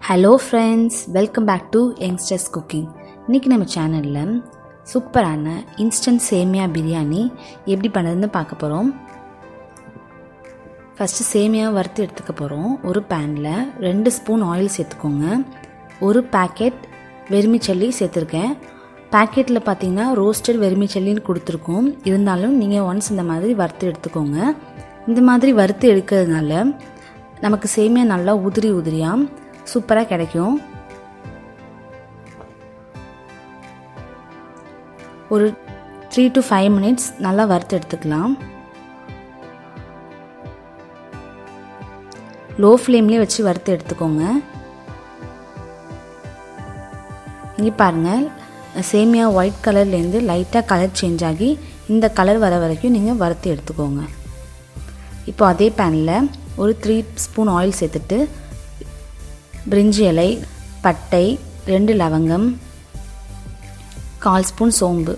Hello friends, welcome back to youngsters cooking. இன்றைக்கி நம்ம சேனலில் சூப்பரான இன்ஸ்டன்ட் சேமியா பிரியாணி எப்படி பண்ணுறதுன்னு பார்க்க போகிறோம். ஃபஸ்ட்டு சேமியா வறுத்து எடுத்துக்க போகிறோம். ஒரு பேனில் 2 ஸ்பூன் ஆயில் சேர்த்துக்கோங்க. ஒரு பேக்கெட் வெர்மிச்சல்லி சேர்த்துருக்கேன். பேக்கெட்டில் பார்த்தீங்கன்னா ரோஸ்டட் வெர்மிச்சல்லின்னு கொடுத்துருக்கோம். இருந்தாலும் நீங்கள் ஒன்ஸ் இந்த மாதிரி வறுத்து எடுத்துக்கோங்க. இந்த மாதிரி வறுத்து எடுக்கிறதுனால நமக்கு சேமியா நல்லா உதிரியாக சூப்பராக கிடைக்கும். ஒரு 3 to 5 minutes நல்லா வறுத்து எடுத்துக்கலாம். லோ ஃப்ளேம்லேயே வச்சு வறுத்து எடுத்துக்கோங்க. இங்கே பாருங்கள், சேமியா ஒயிட் கலர்லேருந்து லைட்டாக கலர் சேஞ்ச் ஆகி இந்த கலர் வர வரைக்கும் நீங்கள் வறுத்து எடுத்துக்கோங்க. இப்போ அதே பேனில் ஒரு 3 ஸ்பூன் ஆயில் சேர்த்துட்டு பிரிஞ்சி இலை, பட்டை, 2 லவங்கம், 1/4 ஸ்பூன் சோம்பு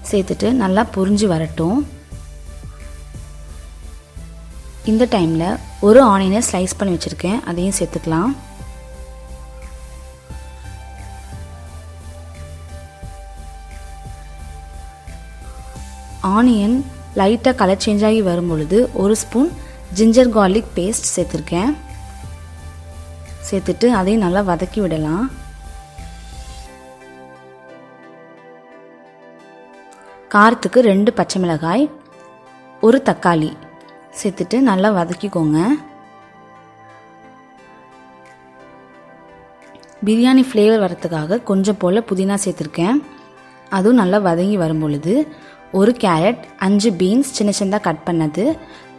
சேர்த்துட்டு நல்லா பொரிஞ்சு வரட்டும். இந்த டைமில் ஒரு ஆனியனை ஸ்லைஸ் பண்ணி வச்சுருக்கேன், அதையும் சேர்த்துக்கலாம். ஆனியன் லைட்டாக கலர் சேஞ்ச் ஆகி வரும் பொழுது 1 ஸ்பூன் ஜிஞ்சர் கார்லிக் பேஸ்ட் சேர்த்துருக்கேன். சேர்த்துட்டு அதையும் நல்லா வதக்கி விடலாம். காரத்துக்கு 2 பச்சை மிளகாய், 1 தக்காளி சேர்த்துட்டு நல்லா வதக்கிக்கோங்க. பிரியாணி ஃப்ளேவர் வரத்துக்காக கொஞ்சம் போல் புதினா சேர்த்துருக்கேன். அதுவும் நல்லா வதங்கி வரும் பொழுது 1 கேரட், 5 பீன்ஸ் சின்ன சின்னதாக கட் பண்ணது,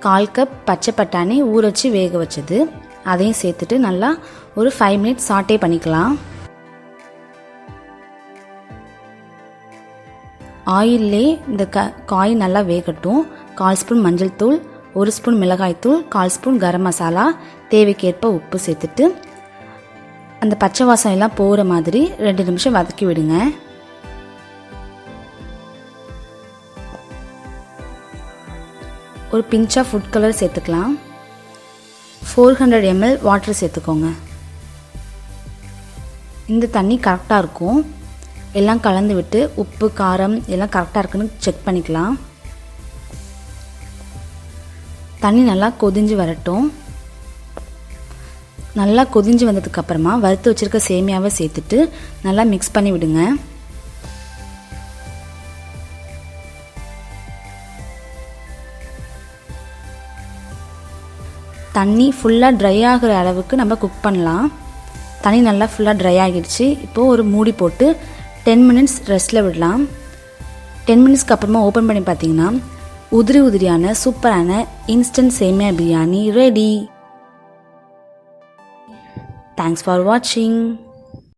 1/4 கப் பச்சை பட்டாணி ஊற வச்சு வேக வச்சது, அதையும் சேர்த்துட்டு நல்லா ஒரு 5 minutes சாட்டே பண்ணிக்கலாம். ஆயிலே இந்த காய் நல்லா வேகட்டும். 1/4 ஸ்பூன் மஞ்சள் தூள், 1 ஸ்பூன் மிளகாய் தூள், 1/4 ஸ்பூன் கரம் மசாலா, தேவைக்கேற்ப உப்பு சேர்த்துட்டு அந்த பச்சை வாசம் எல்லாம் போகிற மாதிரி 2 நிமிஷம் வதக்கி விடுங்க. ஒரு பிஞ்ச் ஆஃப் ஃபுட் கலர் சேர்த்துக்கலாம். 400 ml வாட்டர் சேர்த்துக்கோங்க. இந்த தண்ணி கரெக்டாக இருக்கும். எல்லாம் கலந்து விட்டு உப்பு காரம் எல்லாம் கரெக்டாக இருக்குன்னு செக் பண்ணிக்கலாம். தண்ணி நல்லா கொதிஞ்சு வரட்டும். நல்லா கொதிஞ்சு வந்ததுக்கப்புறமா வறுத்து வச்சுருக்க சேமியாவை சேர்த்துட்டு நல்லா மிக்ஸ் பண்ணி விடுங்க. தண்ணி ஃபுல்லாக ட்ரை ஆகிற அளவுக்கு நம்ம குக் பண்ணலாம். தண்ணி நல்லா ஃபுல்லாக ட்ரை ஆகிடுச்சு. இப்போது ஒரு மூடி போட்டு 10 minutes ரெஸ்ட்டில் விடலாம். 10 minutesக்கு அப்புறமா ஓப்பன் பண்ணி பார்த்தீங்கன்னா உதிரியான சூப்பரான இன்ஸ்டன்ட் சேமியா பிரியாணி ரெடி. தேங்க்ஸ் ஃபார் வாட்சிங்.